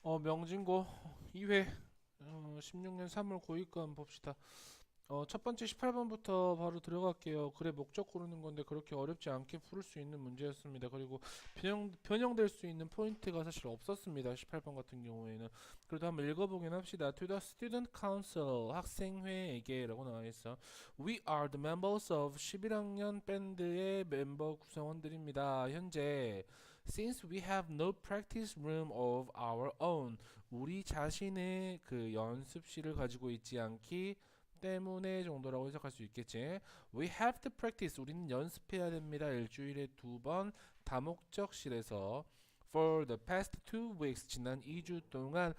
명진고 2회 16년 3월 고위권 봅시다. 첫 번째 18번부터 바로 들어갈게요. 글의 목적 고르는 건데 그렇게 어렵지 않게 풀 수 있는 문제였습니다. 그리고 변형될 수 있는 포인트가 사실 없었습니다. 18번 같은 경우에는. 그래도 한번 읽어보긴 합시다. To the Student Council, 학생회에게 라고 나와있어. We are the members of 11학년 밴드의 멤버 구성원들입니다. 현재 Since we have no practice room of our own, 우리 자신의 그 연습실을 가지고 있지 않기 때문에 정도라고 해석할 수 있겠지. We have to practice. 우리는 연습해야 됩니다. 일주일에 2번 다목적실에서 for the past 2 weeks. 지난 2주 동안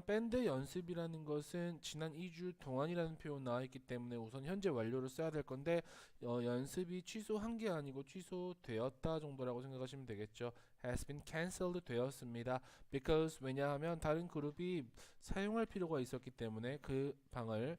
밴드 연습이라는 것은 지난 2주 동안이라는 표현 나와 있기 때문에 우선 현재 완료를 써야 될 건데 연습이 취소한 게 아니고 취소되었다 정도라고 생각하시면 되겠죠. has been cancelled 되었습니다. because 왜냐하면 다른 그룹이 사용할 필요가 있었기 때문에 그 방을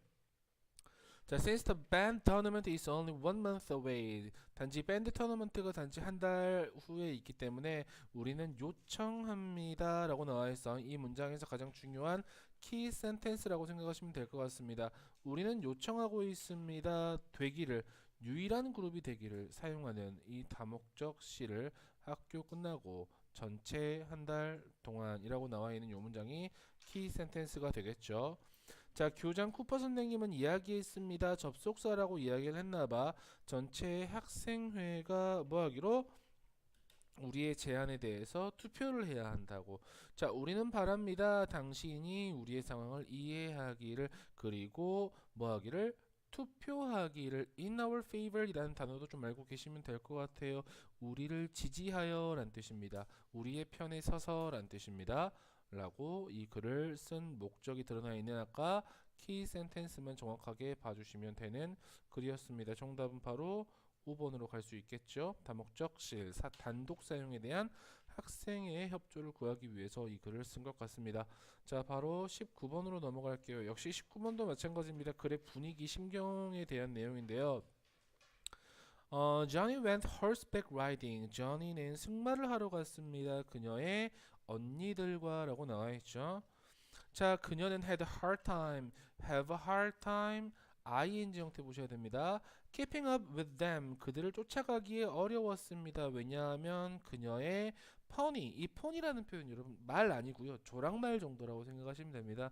자, since the band tournament is only 1 month away. 단지 밴드 토너먼트가 단지 한 달 후에 있기 때문에 우리는 요청합니다. 라고 나와 있어. 이 문장에서 가장 중요한 키 센텐스라고 생각하시면 될 것 같습니다. 우리는 요청하고 있습니다. 되기를, 유일한 그룹이 되기를 사용하는 이 다목적 시를 학교 끝나고 전체 한 달 동안이라고 나와 있는 이 문장이 키 센텐스가 되겠죠. 자, 교장 쿠퍼 선생님은 이야기했습니다. 접속사라고 이야기를 했나봐. 전체 학생회가 뭐 하기로? 우리의 제안에 대해서 투표를 해야 한다고. 자, 우리는 바랍니다. 당신이 우리의 상황을 이해하기를, 그리고 뭐 하기를? 투표하기를. in our favor 이라는 단어도 좀 알고 계시면 될 것 같아요. 우리를 지지하여 란 뜻입니다. 우리의 편에 서서 란 뜻입니다. 라고 이 글을 쓴 목적이 드러나 있는 아까 키 센텐스만 정확하게 봐주시면 되는 글이었습니다. 정답은 바로 5번으로 갈 수 있겠죠. 다목적실 단독 사용에 대한 학생의 협조를 구하기 위해서 이 글을 쓴 것 같습니다. 자, 바로 19번으로 넘어갈게요. 역시 19번도 마찬가지입니다. 글의 분위기, 심경에 대한 내용인데요. Johnny went horseback riding. Johnny는 승마를 하러 갔습니다. 그녀의 언니들과라고 나와 있죠. 자, 그녀는 had a hard time, have a hard time, ing 형태 보셔야 됩니다. Keeping up with them, 그들을 쫓아가기에 어려웠습니다. 왜냐하면 그녀의 pony, 이 pony라는 표현 여러분 말 아니고요, 조랑말 정도라고 생각하시면 됩니다.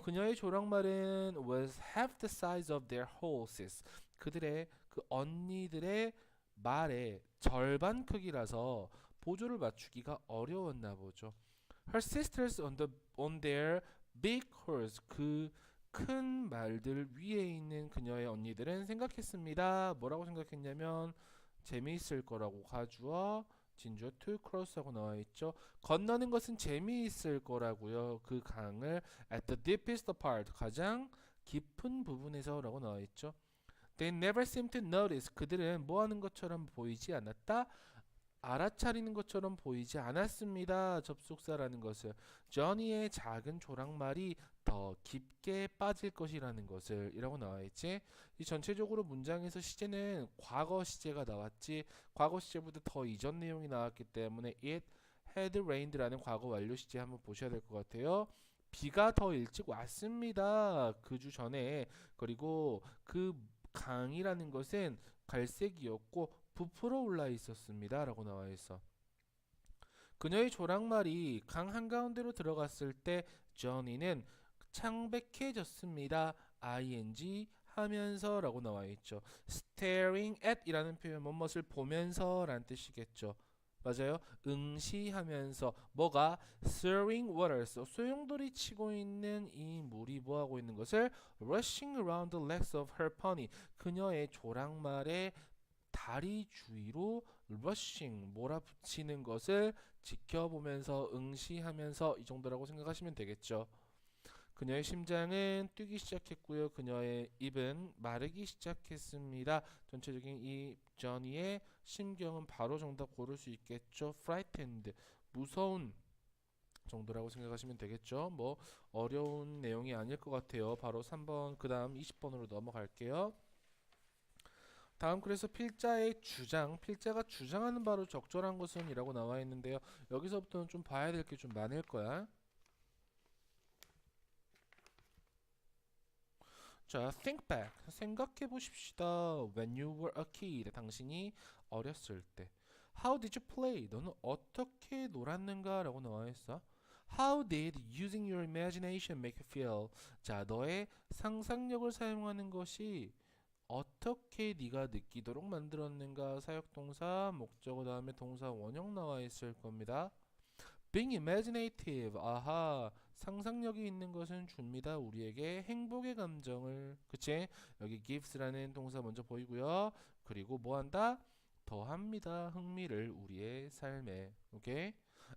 그녀의 조랑말은 was half the size of their horses, 그들의 그 언니들의 말의 절반 크기라서 보조를 맞추기가 어려웠나 보죠. Her sisters on their big horse. 그 큰 말들 위에 있는 그녀의 언니들은 생각했습니다. 뭐라고 생각했냐면 재미있을 거라고. 가주어 진주어 to cross하고 나와 있죠. 건너는 것은 재미있을 거라고요. 그 강을 at the deepest part, 가장 깊은 부분에서라고 나와 있죠. They never seemed to notice. 그들은 뭐 하는 것처럼 보이지 않았다. 알아차리는 것처럼 보이지 않았습니다. 접속사라는 것을. 저니의 작은 조랑말이 더 깊게 빠질 것이라는 것을 이라고 나와 있지. 이 전체적으로 문장에서 시제는 과거 시제가 나왔지. 과거 시제보다 더 이전 내용이 나왔기 때문에 it had rained라는 과거 완료 시제 한번 보셔야 될 것 같아요. 비가 더 일찍 왔습니다. 그 주 전에. 그리고 그 강이라는 것은 갈색이었고 부풀어 올라 있었습니다. 라고 나와 있어. 그녀의 조랑말이 강 한가운데로 들어갔을 때 저니는 창백해졌습니다. ing 하면서 라고 나와 있죠. staring at 이라는 표현 무엇을 보면서 라는 뜻이겠죠. 맞아요. 응시하면서 뭐가 stirring waters 소용돌이 치고 있는 이 물이 뭐하고 있는 것을 rushing around the legs of her pony 그녀의 조랑말에 다리 주위로 러싱 몰아붙이는 것을 지켜보면서 응시하면서 이 정도라고 생각하시면 되겠죠. 그녀의 심장은 뛰기 시작했고요. 그녀의 입은 마르기 시작했습니다. 전체적인 이 저니의 심경은 바로 정답 고를 수 있겠죠. frightened 무서운 정도라고 생각하시면 되겠죠. 뭐 어려운 내용이 아닐 것 같아요. 바로 3번 그 다음 20번으로 넘어갈게요. 다음 글에서 필자의 주장, 필자가 주장하는 바로 적절한 것은 이라고 나와 있는데요. 여기서부터는 좀 봐야 될 게 좀 많을 거야. 자, think back. 생각해 보십시다. When you were a kid. 당신이 어렸을 때. How did you play? 너는 어떻게 놀았는가? 라고 나와 있어. How did using your imagination make you feel? 자, 너의 상상력을 사용하는 것이 어떻게 네가 느끼도록 만들었는가? 사역동사, 목적어 다음에 동사 원형 나와 있을 겁니다. Being imaginative. 아하. 상상력이 있는 것은 줍니다. 우리에게 행복의 감정을. 그치? 여기 gives라는 동사 먼저 보이고요. 그리고 뭐 한다? 더합니다. 흥미를 우리의 삶에. 오케이?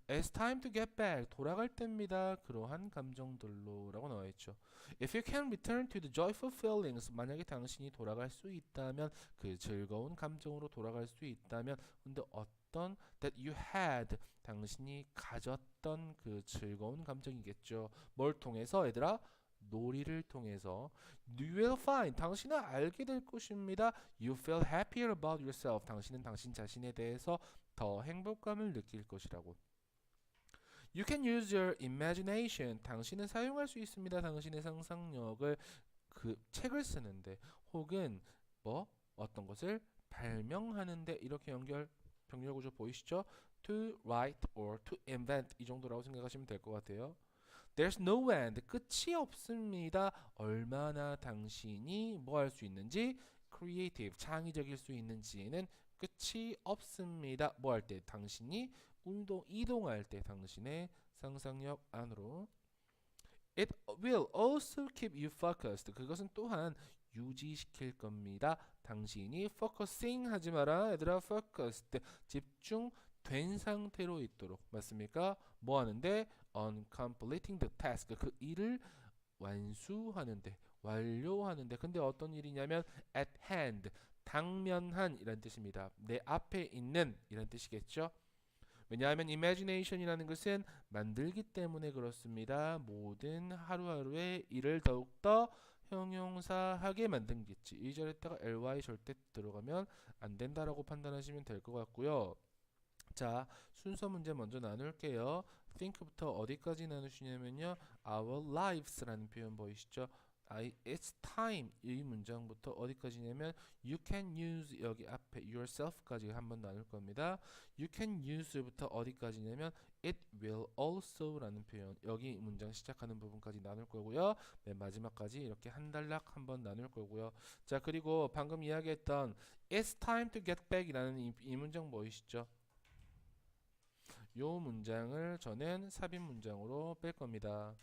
It's time to get back. 돌아갈 때입니다. 그러한 감정들로 라고 나와 있죠. If you can return to the joyful feelings. 만약에 당신이 돌아갈 수 있다면 그 즐거운 감정으로 돌아갈 수 있다면 근데 어떤 that you had 당신이 가졌던 그 즐거운 감정이겠죠. 뭘 통해서 얘들아? 놀이를 통해서 You will find 당신은 알게 될 것입니다. You feel happier about yourself 당신은 당신 자신에 대해서 더 행복감을 느낄 것이라고. You can use your imagination 당신은 사용할 수 있습니다. 당신의 상상력을 그 책을 쓰는데 혹은 뭐 어떤 것을 발명하는데 이렇게 병렬 구조 보이시죠? To write or to invent 이 정도라고 생각하시면 될 것 같아요. There's no end 끝이 없습니다. 얼마나 당신이 뭐 할 수 있는지 creative 창의적일 수 있는지는 끝이 없습니다. 뭐 할 때 당신이 이동할 때 당신의 상상력 안으로 It will also keep you focused. 그것은 또한 유지시킬 겁니다. 당신이 focusing 하지 마라. 얘들아 focused. 집중된 상태로 있도록. 맞습니까? 뭐 하는데? On completing the task. 그 일을 완수하는데, 완료하는데. 근데 어떤 일이냐면 at hand. 당면한 이란 뜻입니다. 내 앞에 있는 이란 뜻이겠죠? 왜냐하면 imagination이라는 것은 만들기 때문에 그렇습니다. 모든 하루하루의 일을 더욱더 형용사하게 만든겠지. 이 절에다가 ly 절대 들어가면 안 된다라고 판단하시면 될 것 같고요. 자, 순서 문제 먼저 나눌게요. think부터 어디까지 나누시냐면요. our lives라는 표현 보이시죠? it's time 이 문장부터 어디까지냐면 you can use 여기 앞에 yourself까지 한번 나눌 겁니다. you can use부터 어디까지냐면 it will also라는 표현 여기 문장 시작하는 부분까지 나눌 거고요. 맨 마지막까지 이렇게 한 단락 한번 나눌 거고요. 자, 그리고 방금 이야기했던 it's time to get back이라는 이 문장 보이시죠? 요 문장을 저는 삽입 문장으로 뺄 겁니다.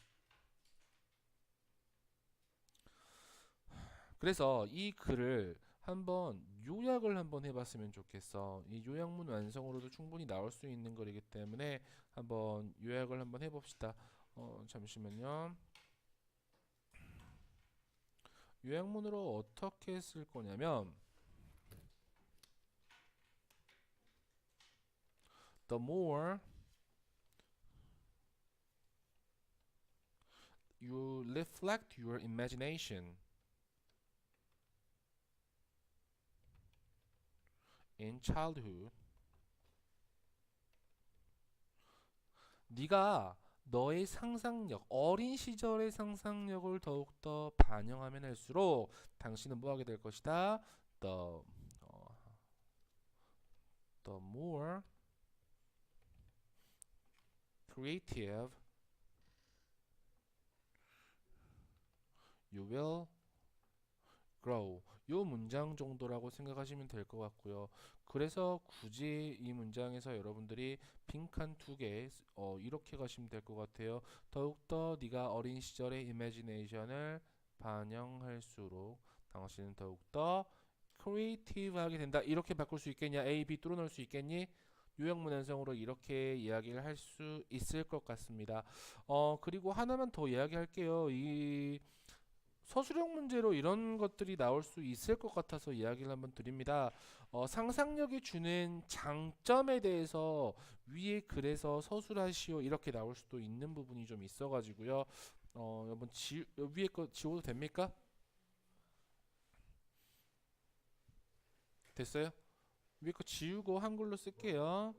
그래서 이 글을 한번 요약을 한번 해봤으면 좋겠어. 이 요약문 완성으로도 충분히 나올 수 있는 거이기 때문에 한번 요약을 한번 해봅시다. 잠시만요. 요약문으로 어떻게 쓸 거냐면 The more you reflect your imagination in childhood 네가 너의 상상력, 어린 시절의 상상력을 더욱더 반영하면 할수록 당신은 뭐 하게 될 것이다? The more creative you will grow. 요 문장 정도라고 생각하시면 될 것 같고요. 그래서 굳이 이 문장에서 여러분들이 빈칸 두 개 이렇게 가시면 될 것 같아요. 더욱더 네가 어린 시절의 이미지네이션을 반영할수록 당신은 더욱더 크리에이티브하게 된다. 이렇게 바꿀 수 있겠냐? A, B 뚫어놓을 수 있겠니? 요약문 완성으로 이렇게 이야기를 할 수 있을 것 같습니다. 그리고 하나만 더 이야기할게요. 이 서술형 문제로 이런 것들이 나올 수 있을 것 같아서 이야기를 한번 드립니다. 상상력이 주는 장점에 대해서 위에 글에서 서술하시오 이렇게 나올 수도 있는 부분이 좀 있어가지고요. 한번 위에 거 지워도 됩니까? 됐어요? 위에 거 지우고 한글로 쓸게요.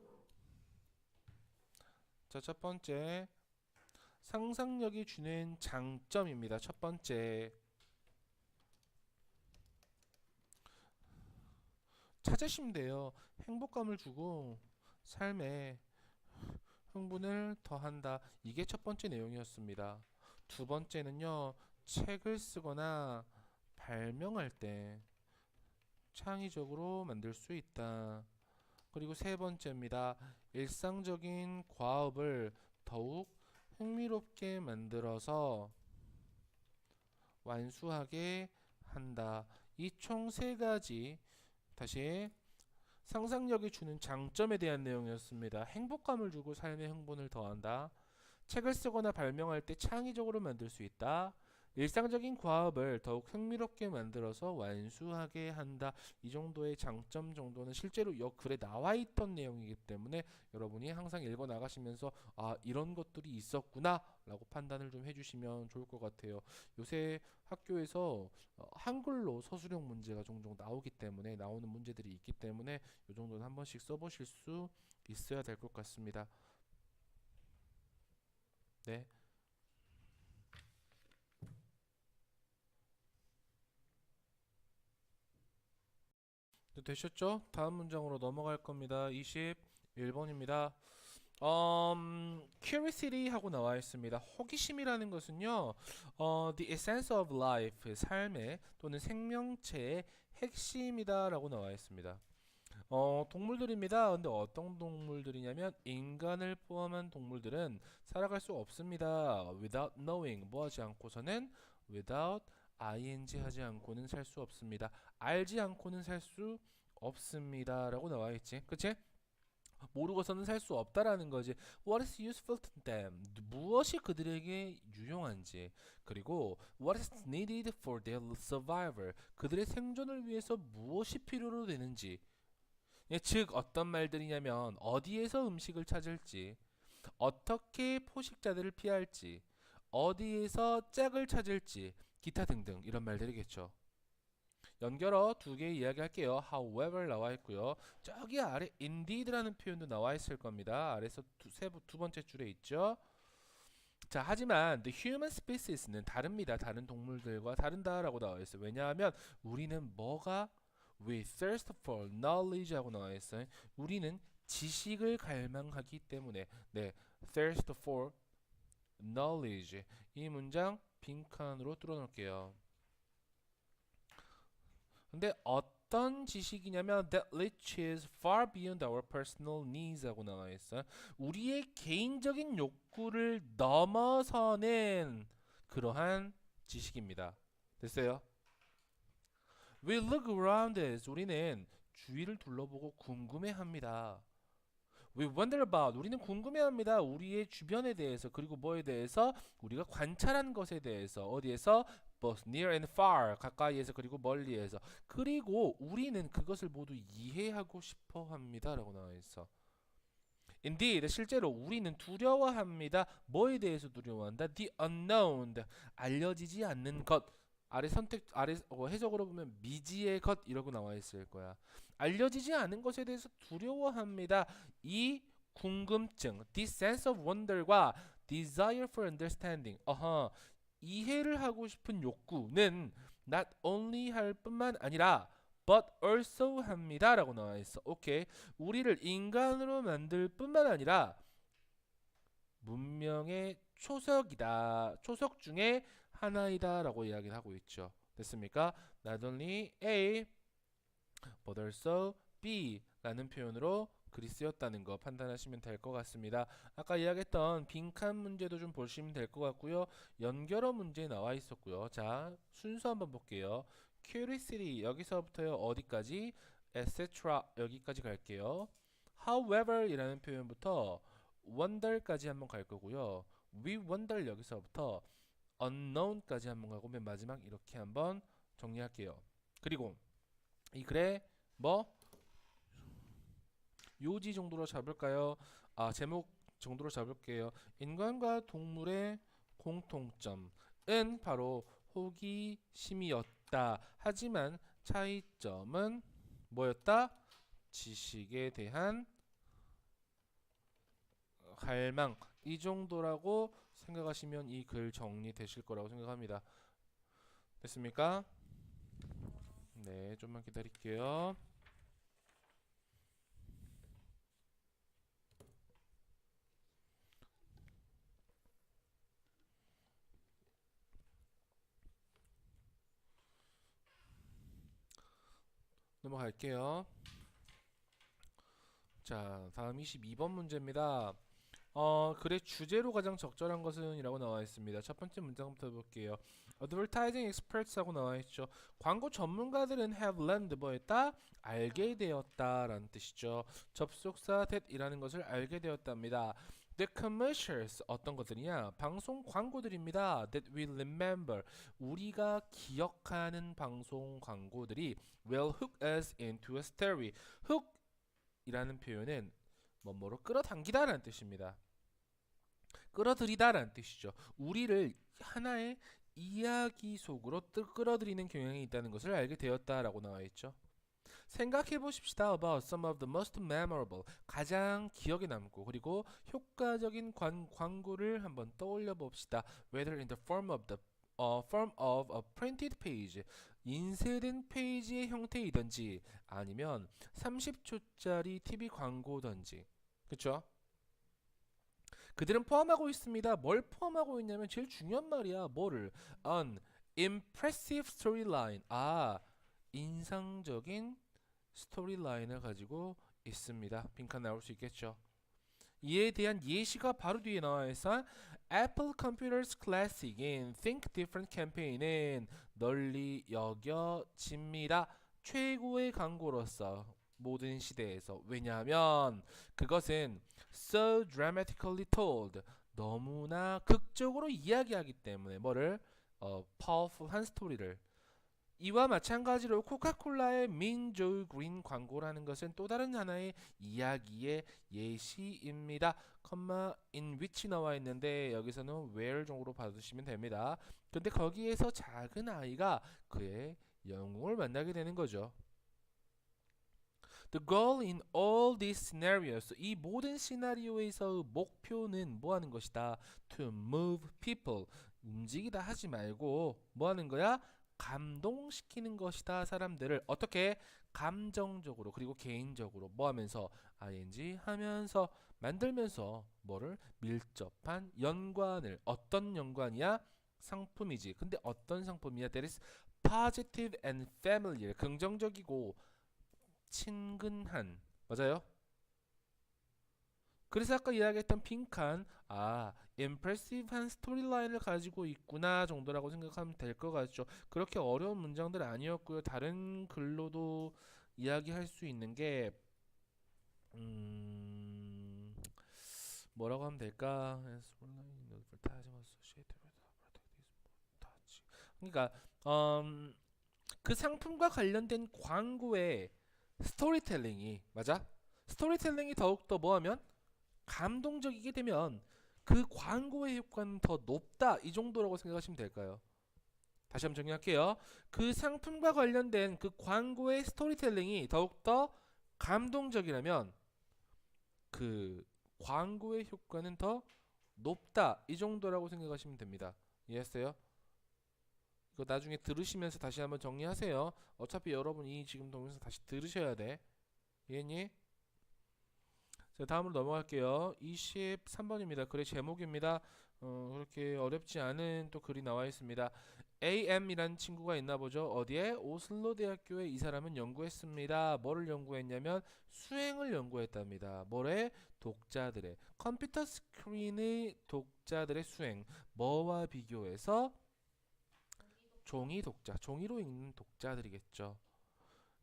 자, 첫 번째 상상력이 주는 장점입니다. 첫 번째 찾으시면 돼요. 행복감을 주고 삶에 흥분을 더한다. 이게 첫 번째 내용이었습니다. 두 번째는요. 책을 쓰거나 발명할 때 창의적으로 만들 수 있다. 그리고 세 번째입니다. 일상적인 과업을 더욱 흥미롭게 만들어서 완수하게 한다. 이 총 세 가지 다시 상상력이 주는 장점에 대한 내용이었습니다. 행복감을 주고 삶의 흥분을 더한다. 책을 쓰거나 발명할 때 창의적으로 만들 수 있다. 일상적인 과업을 더욱 흥미롭게 만들어서 완수하게 한다. 이 정도의 장점 정도는 실제로 글에 나와 있던 내용이기 때문에 여러분이 항상 읽어 나가시면서 이런 것들이 있었구나 라고 판단을 좀 해주시면 좋을 것 같아요. 요새 학교에서 한글로 서술형 문제가 종종 나오기 때문에 나오는 문제들이 있기 때문에 이 정도는 한 번씩 써보실 수 있어야 될 것 같습니다. 네. 네, 되셨죠? 다음 문장으로 넘어갈 겁니다. 21번입니다. curiosity 하고 나와 있습니다. 호기심이라는 것은요, the essence of life, 삶의 또는 생명체의 핵심이다라고 나와 있습니다. 동물들입니다. 근데 어떤 동물들이냐면 인간을 포함한 동물들은 살아갈 수 없습니다. without knowing, 뭐 하지 않고서는 without ing 하지 않고는 살 수 없습니다. 알지 않고는 살 수 없습니다. 라고 나와 있지. 그치? 모르고서는 살 수 없다라는 거지. What is useful to them? 무엇이 그들에게 유용한지. 그리고 what is needed for their survival? 그들의 생존을 위해서 무엇이 필요로 되는지. 예, 즉 어떤 말들이냐면 어디에서 음식을 찾을지, 어떻게 포식자들을 피할지, 어디에서 짝을 찾을지, 기타 등등 이런 말들이겠죠. 연결어 두 개 이야기할게요. However 나와 있고요. 저기 아래 indeed라는 표현도 나와 있을 겁니다. 아래서 두 번째 줄에 있죠. 자, 하지만 the human species는 다릅니다. 다른 동물들과 다른다라고 나와 있어요. 왜냐하면 우리는 뭐가 we thirst for knowledge 하고 나와 있어요. 우리는 지식을 갈망하기 때문에 네, thirst for knowledge 이 문장 빈칸으로 뚫어 놓을게요. 근데 어떤 지식이냐면 that reaches far beyond our personal needs 하고 나와 있어요. 우리의 개인적인 욕구를 넘어서는 그러한 지식입니다. 됐어요? We look around us. 우리는 주위를 둘러보고 궁금해합니다. We wonder about. 우리는 궁금해합니다. 우리의 주변에 대해서 그리고 뭐에 대해서 우리가 관찰한 것에 대해서 어디에서 both near and far 가까이에서 그리고 멀리에서 그리고 우리는 그것을 모두 이해하고 싶어 합니다라고 나와 있어. Indeed, 실제로 우리는 두려워합니다. 뭐에 대해서 두려워한다? The unknown, 알려지지 않는 것. 아래 해석으로 보면 미지의 것 이라고 나와 있을 거야. 알려지지 않은 것에 대해서 두려워합니다. 이 궁금증, this sense of wonder과 desire for understanding, 이해를 하고 싶은 욕구는 not only 할 뿐만 아니라 but also 합니다라고 나와 있어. 오케이. 우리를 인간으로 만들 뿐만 아니라 문명의 초석이다. 초석 중에 하나이다라고 이야기를 하고 있죠. 됐습니까? Not only A, but also B라는 표현으로 글이 쓰였다는 거 판단하시면 될 것 같습니다. 아까 이야기했던 빈칸 문제도 좀 보시면 될 것 같고요. 연결어 문제 나와 있었고요. 자, 순서 한번 볼게요. Curiosity 여기서부터요 어디까지? etc. 여기까지 갈게요. However 이라는 표현부터 wonder까지 한번 갈 거고요. We wonder 여기서부터 unknown까지 한번 가고 맨 마지막 이렇게 한번 정리할게요. 그리고 이 글에 뭐 요지 정도로 잡을까요? 제목 정도로 잡을게요. 인간과 동물의 공통점은 바로 호기심이었다. 하지만 차이점은 뭐였다? 지식에 대한 갈망. 이 정도라고 생각하시면 이 글 정리되실 거라고 생각합니다. 됐습니까? 네, 좀만 기다릴게요. 넘어갈게요. 자, 다음 22번 문제입니다. 글의 주제로 가장 적절한 것은 이라고 나와 있습니다. 첫 번째 문장부터 볼게요. Advertising experts 하고 나와 있죠. 광고 전문가들은 have learned 뭐 했다? 알게 되었다 라는 뜻이죠. 접속사 that이라는 것을 알게 되었답니다. The commercials 어떤 것들이냐? 방송 광고들입니다. That we remember 우리가 기억하는 방송 광고들이 will hook us into a story. hook 이라는 표현은 뭐뭐로 끌어당기다라는 뜻입니다. 끌어들이다라는 뜻이죠. 우리를 하나의 이야기 속으로 끌어들이는 경향이 있다는 것을 알게 되었다라고 나와 있죠. 생각해 보십시다. About some of the most memorable 가장 기억에 남고 그리고 효과적인 광고를 한번 떠올려 봅시다. Whether in the form of a printed page 인쇄된 페이지의 형태이든지 아니면 30초짜리 TV 광고든지 그쵸? 그들은 포함하고 있습니다. 뭘 포함하고 있냐면 제일 중요한 말이야. 뭐를? An impressive storyline. 인상적인 스토리라인을 가지고 있습니다. 빈칸 나올 수 있겠죠. 이에 대한 예시가 바로 뒤에 나와 있어. Apple Computers Classic in Think Different 캠페인은 널리 여겨집니다. 최고의 광고로서 모든 시대에서. 왜냐하면 그것은 so dramatically told 너무나 극적으로 이야기하기 때문에 뭐를 powerful한 스토리를 이와 마찬가지로 코카콜라의 민조이 그린 광고라는 것은 또 다른 하나의 이야기의 예시입니다. 컴마 in which 나와 있는데 여기서는 where 정도로 받으시면 됩니다. 근데 거기에서 작은 아이가 그의 영웅을 만나게 되는 거죠. The goal in all these scenarios 이 모든 시나리오에서의 목표는 뭐 하는 것이다? To move people 움직이다 하지 말고 뭐 하는 거야? 감동시키는 것이다. 사람들을 어떻게 감정적으로 그리고 개인적으로 뭐 하면서 ing 하면서 만들면서 뭐를 밀접한 연관을 어떤 연관이야? 상품이지. 근데 어떤 상품이야? That is positive and familiar 긍정적이고 친근한 맞아요? 그래서 아까 이야기했던 빈칸 impressive한 스토리라인을 가지고 있구나 정도라고 생각하면 될 것 같죠. 그렇게 어려운 문장들 아니었고요. 다른 글로도 이야기할 수 있는 게 뭐라고 하면 될까? 그러니까 그 상품과 관련된 광고의 스토리텔링이 맞아? 스토리텔링이 더욱더 뭐하면 감동적이게 되면 그 광고의 효과는 더 높다 이 정도라고 생각하시면 될까요? 다시 한번 정리할게요. 그 상품과 관련된 그 광고의 스토리텔링이 더욱더 감동적이라면 그 광고의 효과는 더 높다 이 정도라고 생각하시면 됩니다. 이해했어요? 이거 나중에 들으시면서 다시 한번 정리하세요. 어차피 여러분이 지금 동영상 다시 들으셔야 돼. 이해했니? 자, 다음으로 넘어갈게요. 23번입니다. 글의 제목입니다. 그렇게 어렵지 않은 또 글이 나와 있습니다. AM이라는 친구가 있나 보죠. 어디에? 오슬로 대학교에 이 사람은 연구했습니다. 뭐를 연구했냐면 수행을 연구했답니다. 뭐래? 독자들의 컴퓨터 스크린의 독자들의 수행. 뭐와 비교해서? 종이 독자, 종이로 읽는 독자들이겠죠.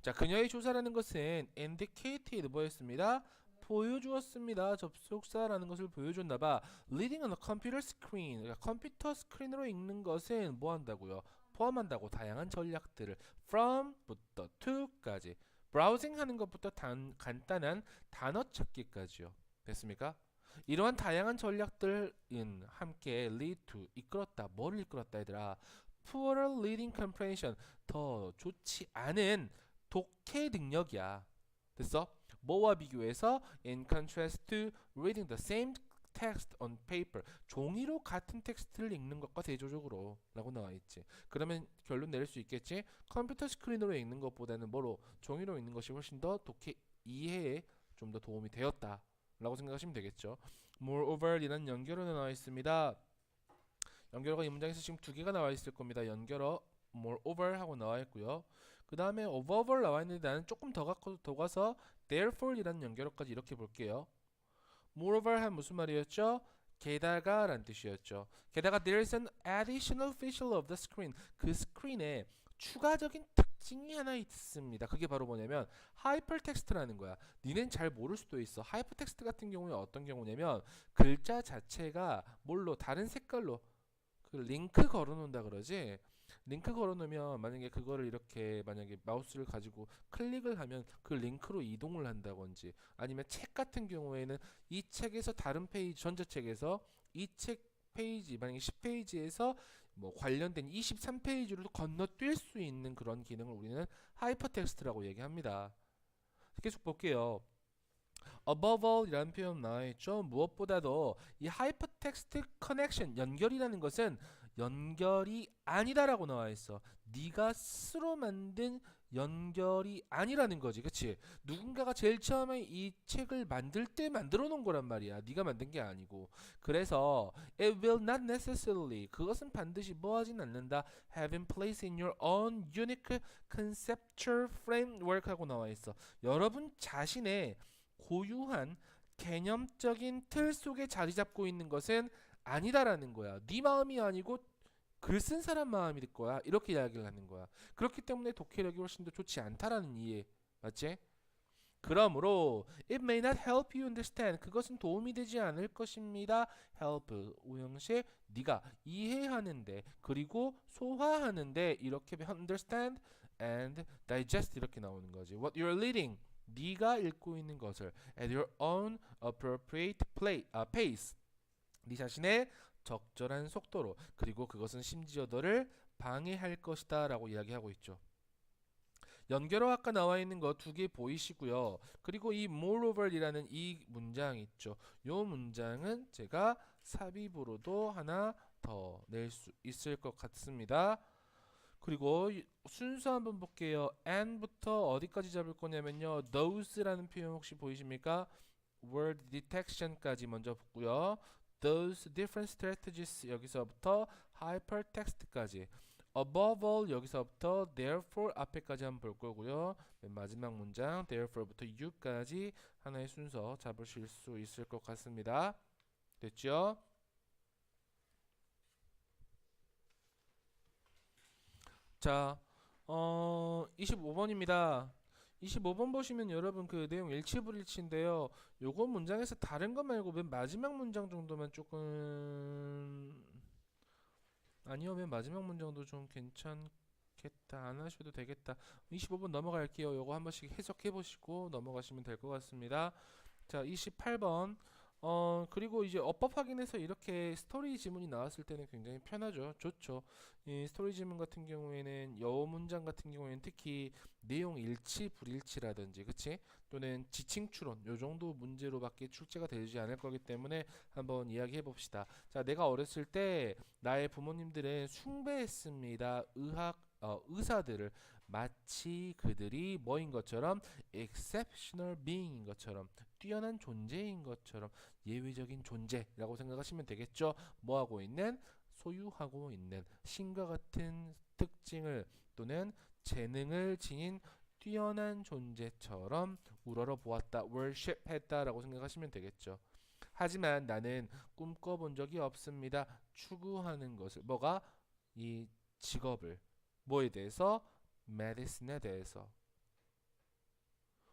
자, 그녀의 조사라는 것은 indicated 뭐였습니다? 보여주었습니다. 접속사라는 것을 보여줬나봐. Reading on a computer screen, 그러니까 컴퓨터 스크린으로 읽는 것은 뭐 한다고요? 포함한다고 다양한 전략들을 from부터 to까지 브라우징 하는 것부터 간단한 단어 찾기까지요. 됐습니까? 이러한 다양한 전략들은 함께 lead to 이끌었다. 뭐를 이끌었다 얘들아? Poorer reading comprehension 더 좋지 않은 독해 능력이야. 됐어? 뭐와 비교해서 in contrast to reading the same text on paper 종이로 같은 텍스트를 읽는 것과 대조적으로 라고 나와 있지. 그러면 결론 내릴 수 있겠지. 컴퓨터 스크린으로 읽는 것보다는 뭐로 종이로 읽는 것이 훨씬 더 독해 이해에 좀 더 도움이 되었다 라고 생각하시면 되겠죠. Moreover 이라는 연결어가 나와 있습니다. 연결어가 이 문장에서 지금 두 개가 나와 있을 겁니다. 연결어 moreover 하고 나와 있고요. 그 그 다음에 above 나와 있는데 나는 조금 더 가서 therefore 이라는 연결어까지 이렇게 볼게요. moreover 한 무슨 말이었죠? 게다가 라는 뜻이었죠. 게다가 there's an additional feature of the screen. 그 스크린에 추가적인 특징이 하나 있습니다. 그게 바로 뭐냐면 하이퍼텍스트라는 거야. 니넨 잘 모를 수도 있어. 하이퍼텍스트 같은 경우에 어떤 경우냐면 글자 자체가 뭘로 다른 색깔로 그 링크 걸어 놓는다 그러지. 링크 걸어 놓으면 만약에 그거를 이렇게 만약에 마우스를 가지고 클릭을 하면 그 링크로 이동을 한다든지 아니면 책 같은 경우에는 이 책에서 다른 페이지 전자책에서 이 책 페이지 만약에 10페이지에서 뭐 관련된 23페이지로 건너뛸 수 있는 그런 기능을 우리는 하이퍼텍스트라고 얘기합니다. 계속 볼게요. above all 이라는 표현 나와있죠. 무엇보다도 이 hypertext connection 연결이라는 것은 연결이 아니다라고 나와있어. 네가 스스로 만든 연결이 아니라는 거지. 그치? 누군가가 제일 처음에 이 책을 만들 때 만들어 놓은 거란 말이야. 네가 만든 게 아니고. 그래서 it will not necessarily 그것은 반드시 뭐하진 않는다. have in place in your own unique conceptual framework 하고 나와있어. 여러분 자신의 고유한 개념적인 틀 속에 자리 잡고 있는 것은 아니다라는 거야. 네 마음이 아니고 글 쓴 사람 마음일 거야. 이렇게 이야기를 하는 거야. 그렇기 때문에 독해력이 훨씬 더 좋지 않다라는 이해. 맞지? 그러므로 it may not help you understand. 그것은 도움이 되지 않을 것입니다. help 오형식 네가 이해하는데 그리고 소화하는데 이렇게 understand and digest 이렇게 나오는 거지. What you're reading 네가 읽고 있는 것을 at your own appropriate pace 네 자신의 적절한 속도로 그리고 그것은 심지어 너를 방해할 것이다 라고 이야기하고 있죠. 연결어 아까 나와 있는 거 두 개 보이시고요. 그리고 이 moreover이라는 이 문장 있죠. 요 문장은 제가 삽입으로도 하나 더 낼 수 있을 것 같습니다. 그리고 순서 한번 볼게요. and부터 어디까지 잡을 거냐면요. those라는 표현 혹시 보이십니까? word detection까지 먼저 붙고요. those different strategies 여기서부터 hypertext까지 above all 여기서부터 therefore 앞에까지 한번 볼 거고요. 맨 마지막 문장 therefore부터 you까지 하나의 순서 잡으실 수 있을 것 같습니다. 됐죠? 자, 25번입니다. 25번 보시면 여러분 그 내용 일치불일치인데요. 요거 문장에서 다른 거 말고 맨 마지막 문장 정도만 조금 아니요, 맨 마지막 문장도 좀 괜찮겠다. 안 하셔도 되겠다. 25번 넘어갈게요. 요거 한 번씩 해석해 보시고 넘어가시면 될 것 같습니다. 자, 28번. 그리고 이제 어법 확인해서 이렇게 스토리 지문이 나왔을 때는 굉장히 편하죠. 좋죠. 이 스토리 지문 같은 경우에는 여 문장 같은 경우에는 특히 내용 일치, 불일치라든지, 그치? 또는 지칭 추론, 요 정도 문제로밖에 출제가 되지 않을 거기 때문에 한번 이야기해 봅시다. 자, 내가 어렸을 때 나의 부모님들은 숭배했습니다. 의사들을 마치 그들이 뭐인 것처럼 exceptional being인 것처럼 뛰어난 존재인 것처럼 예외적인 존재라고 생각하시면 되겠죠. 뭐하고 있는 소유하고 있는 신과 같은 특징을 또는 재능을 지닌 뛰어난 존재처럼 우러러 보았다, worship했다라고 생각하시면 되겠죠. 하지만 나는 꿈꿔본 적이 없습니다. 추구하는 것을 뭐가 이 직업을 뭐에 대해서 medicine에 대해서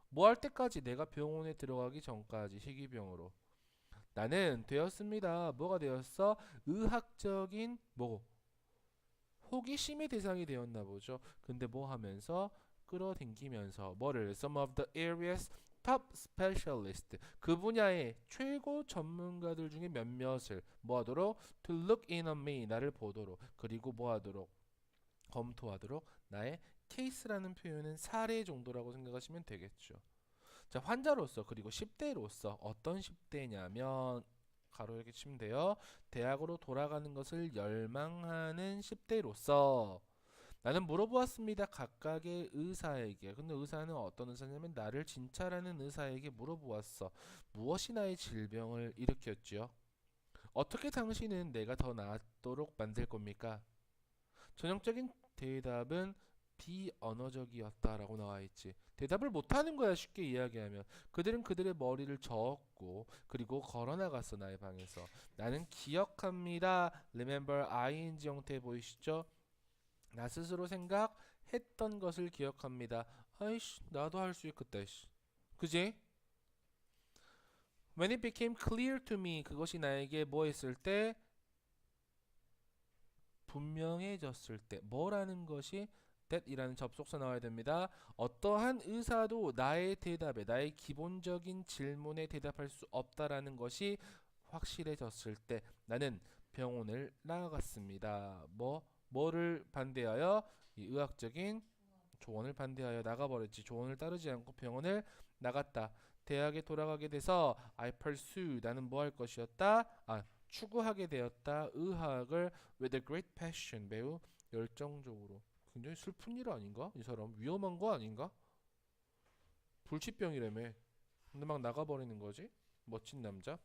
뭐 할 때까지 내가 병원에 들어가기 전까지 희귀병으로 나는 되었습니다. 뭐가 되었어? 의학적인 뭐 호기심의 대상이 되었나 보죠. 근데 뭐 하면서 끌어당기면서 뭐를 some of the areas top specialist 그 분야의 최고 전문가들 중에 몇몇을 뭐 하도록 to look in on me 나를 보도록 그리고 뭐 하도록 검토하도록 나의 케이스라는 표현은 사례 정도라고 생각하시면 되겠죠. 자, 환자로서 그리고 10대로서 어떤 10대냐면 가로 이렇게 치면 돼요. 대학으로 돌아가는 것을 열망하는 10대로서 나는 물어보았습니다. 각각의 의사에게. 근데 의사는 어떤 의사냐면 나를 진찰하는 의사에게 물어보았어. 무엇이 나의 질병을 일으켰지요? 어떻게 당신은 내가 더 나았도록 만들 겁니까? 전형적인 대답은 비언어적이었다라고 나와 있지. 대답을 못하는 거야 쉽게 이야기하면. 그들은 그들의 머리를 저었고 그리고 걸어 나갔어 나의 방에서. 나는 기억합니다. remember ing 형태 보이시죠? 나 스스로 생각했던 것을 기억합니다. 아이씨 나도 할 수 있겠다. 씨. 그지? When it became clear to me 그것이 나에게 뭐 했을 때 분명해졌을 때 뭐라는 것이 that이라는 접속사 나와야 됩니다. 어떠한 의사도 나의 대답에 나의 기본적인 질문에 대답할 수 없다라는 것이 확실해졌을 때 나는 병원을 나갔습니다. 뭐를 반대하여 이 의학적인 조언을 반대하여 나가버렸지. 조언을 따르지 않고 병원을 나갔다. 대학에 돌아가게 돼서 I pursue 나는 뭐 할 것이었다. 추구하게 되었다. 의학을 with a great passion 매우 열정적으로. 굉장히 슬픈 일 아닌가? 이 사람 위험한 거 아닌가? 불치병이라며. 근데 막 나가버리는 거지. 멋진 남자.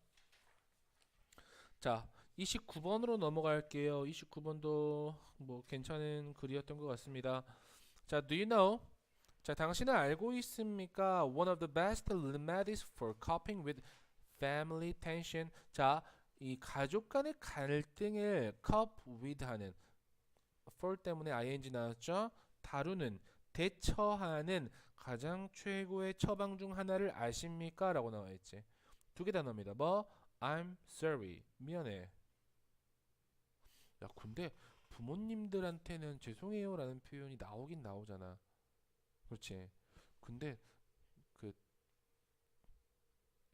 자, 29번으로 넘어갈게요. 29번도 뭐 괜찮은 글이었던 것 같습니다. 자, do you know? 자, 당신은 알고 있습니까? One of the best remedies for coping with family tension. 자, 이 가족 간의 갈등을 cope with 하는 for 때문에 ing 나왔죠? 다루는, 대처하는 가장 최고의 처방 중 하나를 아십니까? 라고 나와 있지. 두 개 단어입니다. I'm sorry. 미안해. 야, 근데 부모님들한테는 죄송해요 라는 표현이 나오긴 나오잖아. 그렇지. 근데 그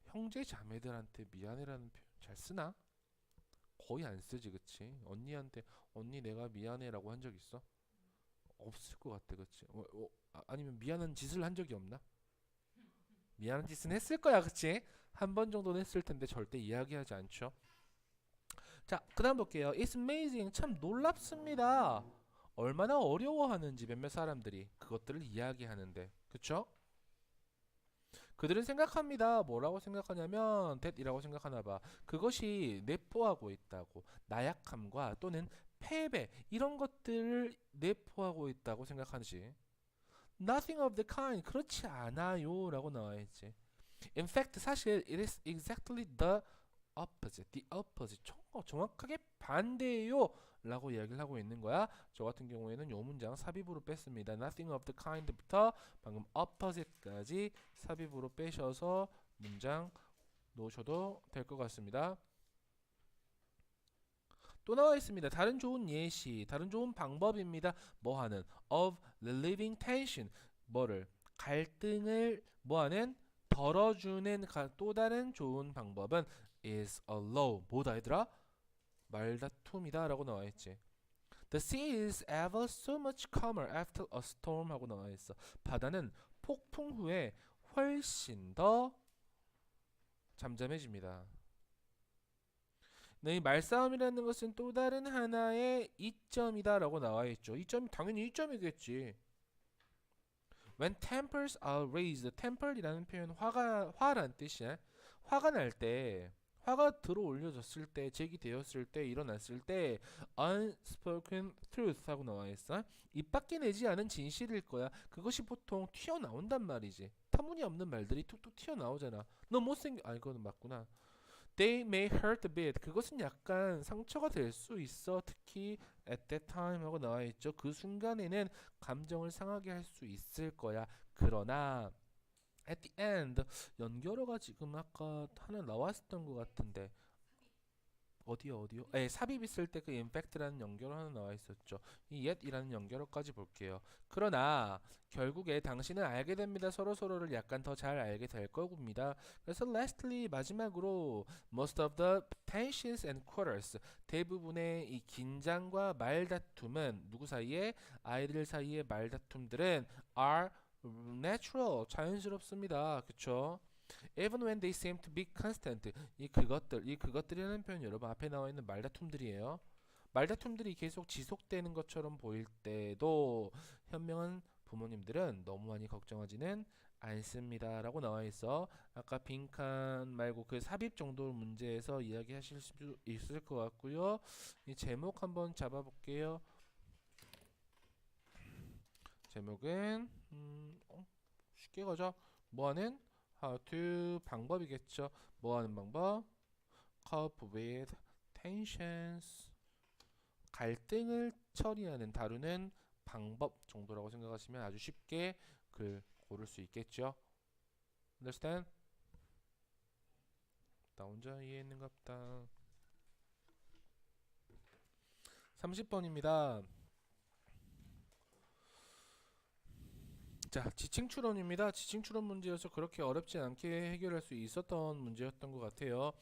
형제 자매들한테 미안해라는 표현 잘 쓰나? 거의 안 쓰지, 그치? 언니한테 언니 내가 미안해라고 한 적 있어? 없을 것 같아, 그치? 아니면 미안한 짓을 한 적이 없나? 미안한 짓은 했을 거야, 그치? 한 번 정도는 했을 텐데 절대 이야기하지 않죠. 자, 그다음 볼게요. It's amazing. 참 놀랍습니다. 얼마나 어려워하는지 몇몇 사람들이 그것들을 이야기하는데, 그쵸? 그들은 생각합니다. 뭐라고 생각하냐면 that이라고 생각하나 봐. 그것이 내포하고 있다고. 나약함과 또는 패배 이런 것들을 내포하고 있다고 생각하지. Nothing of the kind. 그렇지 않아요. 라고 나와 있지. In fact, 사실 it is exactly the opposite. The opposite. 정확하게 반대예요. 라고 이야기를 하고 있는 거야. 저 같은 경우에는 요 문장 삽입으로 뺐습니다. Nothing of the kind부터 방금 opposite까지 삽입으로 빼셔서 문장 놓으셔도 될 것 같습니다. 또 나와 있습니다. 다른 좋은 예시, 다른 좋은 방법입니다. 뭐하는? Of relieving tension. 뭐를? 갈등을 뭐하는? 덜어주는 또 다른 좋은 방법은 is a low. 뭐다 얘들아? 말다툼이다 라고 나와 있지. The sea is ever so much calmer after a storm 하고 나와 있어. 바다는 폭풍 후에 훨씬 더 잠잠해집니다. 네, 이 말싸움이라는 것은 또 다른 하나의 이점이다 라고 나와 있죠. 이점이 당연히 이점이겠지. When tempers are raised, temper이라는 표현 화란 뜻이야. 화가 날 때, 화가 들어 올려졌을 때, 제기되었을 때, 일어났을 때 unspoken truth 하고 나와 있어. 입 밖에 내지 않은 진실일 거야. 그것이 보통 튀어나온단 말이지. 터무니없는 말들이 툭툭 튀어나오잖아. 너 못생겨. 이거는 맞구나. They may hurt a bit. 그것은 약간 상처가 될 수 있어. 특히 at that time 하고 나와 있죠. 그 순간에는 감정을 상하게 할 수 있을 거야. 그러나 at the end 연결어가 지금 아까 하나 나왔었던 것 같은데 어디요? 삽입 있을 때 그 impact라는 연결어 하나 나와 있었죠. 이 yet이라는 연결어까지 볼게요. 그러나 결국에 당신은 알게 됩니다. 서로를 약간 더 잘 알게 될 겁니다. 그래서 lastly 마지막으로 most of the tensions and quarrels 대부분의 이 긴장과 말다툼은 누구 사이에? 아이들 사이의 말다툼들은 are natural 자연스럽습니다. 그쵸? Even when they seem to be constant. 이 그것들이라는 표현 여러분 앞에 나와 있는 말다툼들이에요. 말다툼들이 계속 지속되는 것처럼 보일 때도 현명한 부모님들은 너무 많이 걱정하지는 않습니다라고 나와 있어. 아까 빈칸 말고 그 삽입 정도 문제에서 이야기하실 수 있을 것 같고요. 이 제목 한번 잡아볼게요. 제목은 쉽게 가자. 뭐하는 how to 방법이겠죠. 뭐하는 방법? cope with tensions. 갈등을 처리하는 다루는 방법 정도라고 생각하시면 아주 쉽게 글 고를 수 있겠죠. Understand? 나 혼자 이해했는갑다. 30번입니다. 자, 지칭 추론입니다. 지칭 추론 문제여서 그렇게 어렵지 않게 해결할 수 있었던 문제였던 것 같아요.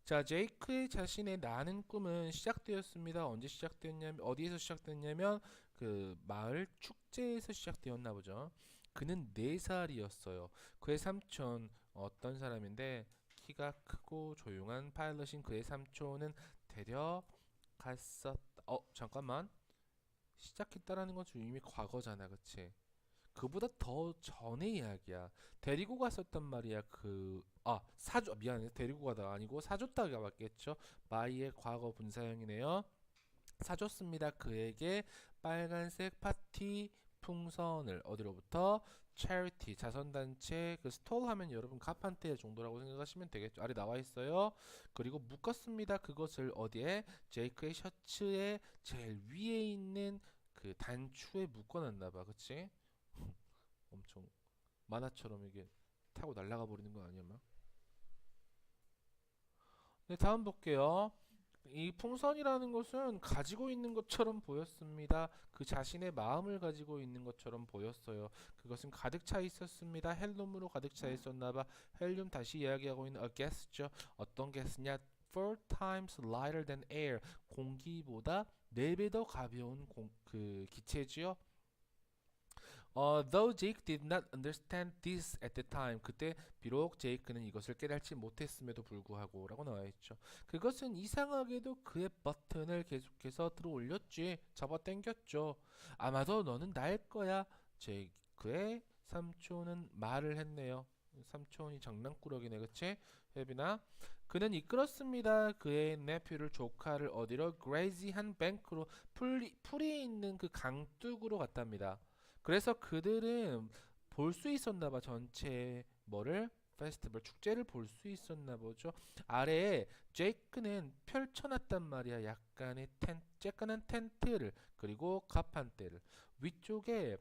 자, 제이크의 자신의 나는 꿈은 시작되었습니다. 언제 시작되었냐면 어디에서 시작됐냐면 그 마을 축제에서 시작되었나 보죠. 그는 4살이었어요. 그의 삼촌 어떤 사람인데 키가 크고 조용한 파일럿인 그의 삼촌은 데려갔었. 잠깐만. 시작했다라는 건 지금 이미 과거잖아, 그치? 그보다 더 전의 이야기야. 데리고 갔었단 말이야. 사줘 미안해. 데리고 가다가 아니고 사줬다가 맞겠죠. 마이의 과거 분사형이네요. 사줬습니다. 그에게 빨간색 파티 풍선을 어디로부터? charity 자선단체 그 스톨 하면 여러분 가판대 정도라고 생각하시면 되겠죠. 아래 나와 있어요. 그리고 묶었습니다. 그것을 어디에? 제이크의 셔츠의 제일 위에 있는 그 단추에 묶어놨나 봐. 그치? 엄청 만화처럼 이게 타고 날아가 버리는 거 아니야 막. 네, 다음 볼게요. 이 풍선이라는 것은 가지고 있는 것처럼 보였습니다. 그 자신의 마음을 가지고 있는 것처럼 보였어요. 그것은 가득 차 있었습니다. 헬륨으로 가득 차 있었나봐. 헬륨 다시 이야기하고 있는 a gas죠. 어떤 gas냐? 4 times lighter than air. 공기보다 4배 더 가벼운 그 기체지요. Though Jake did not understand this at the time, 그때 비록 제이크는 이것을 깨닫지 못했음에도 불구하고 라고 나와있죠. 그것은 이상하게도 그의 버튼을 계속해서 들어 올렸지. 잡아 당겼죠. 아마도 너는 날 거야. 제이크의 삼촌은 말을 했네요. 삼촌이 장난꾸러기네, 그치? 혜빈아. 그는 이끌었습니다. 그의 네퓨를 조카를 어디로? 그레이지한 뱅크로 풀이 있는 그 강둑으로 갔답니다. 그래서 그들은 볼 수 있었나 봐. 전체 뭐를? 페스티벌 축제를 볼 수 있었나 보죠. 아래에 제이크는 펼쳐놨단 말이야. 약간의 쬐끈한 텐트를 그리고 가판대를 위쪽에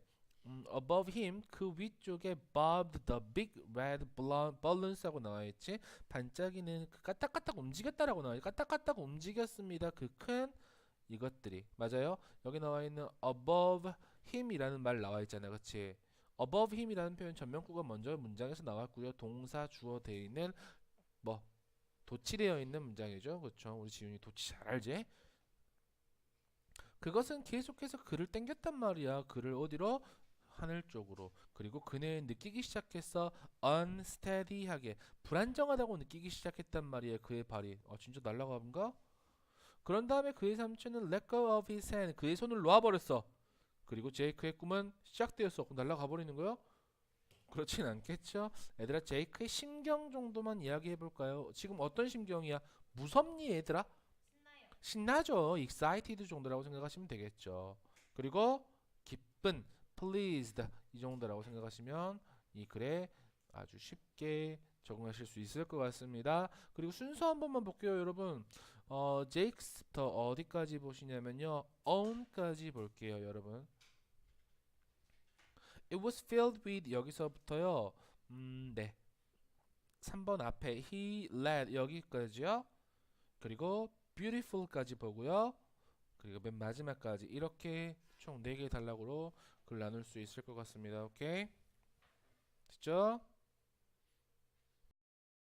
above him 그 위쪽에 bobbed the big red balloons하고 나와있지. 반짝이는 그 까딱까딱 움직였다라고 나와있지. 까딱까딱 움직였습니다. 그 큰 이것들이 맞아요. 여기 나와있는 above him이라는 말 나와있잖아요. 그치? above him이라는 표현 전면구가 먼저 문장에서 나왔고요. 동사 주어 되어 있는 뭐 도치되어 있는 문장이죠. 그렇죠? 우리 지훈이 도치 잘 알지? 그것은 계속해서 그를 땡겼단 말이야. 그를 어디로? 하늘 쪽으로. 그리고 그는 느끼기 시작했어. unsteady하게 불안정하다고 느끼기 시작했단 말이야. 그의 발이 진짜 날아가는가? 그런 다음에 그의 삼촌은 let go of his hand 그의 손을 놓아버렸어. 그리고 제이크의 꿈은 시작되었어. 날아가 버리는 거요? 그렇진 않겠죠. 얘들아 제이크의 심경 정도만 이야기해 볼까요? 지금 어떤 심경이야? 무섭니 얘들아? 신나죠. excited 정도라고 생각하시면 되겠죠. 그리고 기쁜 pleased 이 정도라고 생각하시면 이 글에 아주 쉽게 적응하실 수 있을 것 같습니다. 그리고 순서 한 번만 볼게요, 여러분. 제이크부터 어디까지 보시냐면요, own까지 볼게요, 여러분. It was filled with 여기서부터요. 네. 3번 앞에 he led 여기까지요. 그리고 beautiful까지 보고요. 그리고 맨 마지막까지 이렇게 총 4개 단락으로 글 나눌 수 있을 것 같습니다. 오케이? 됐죠?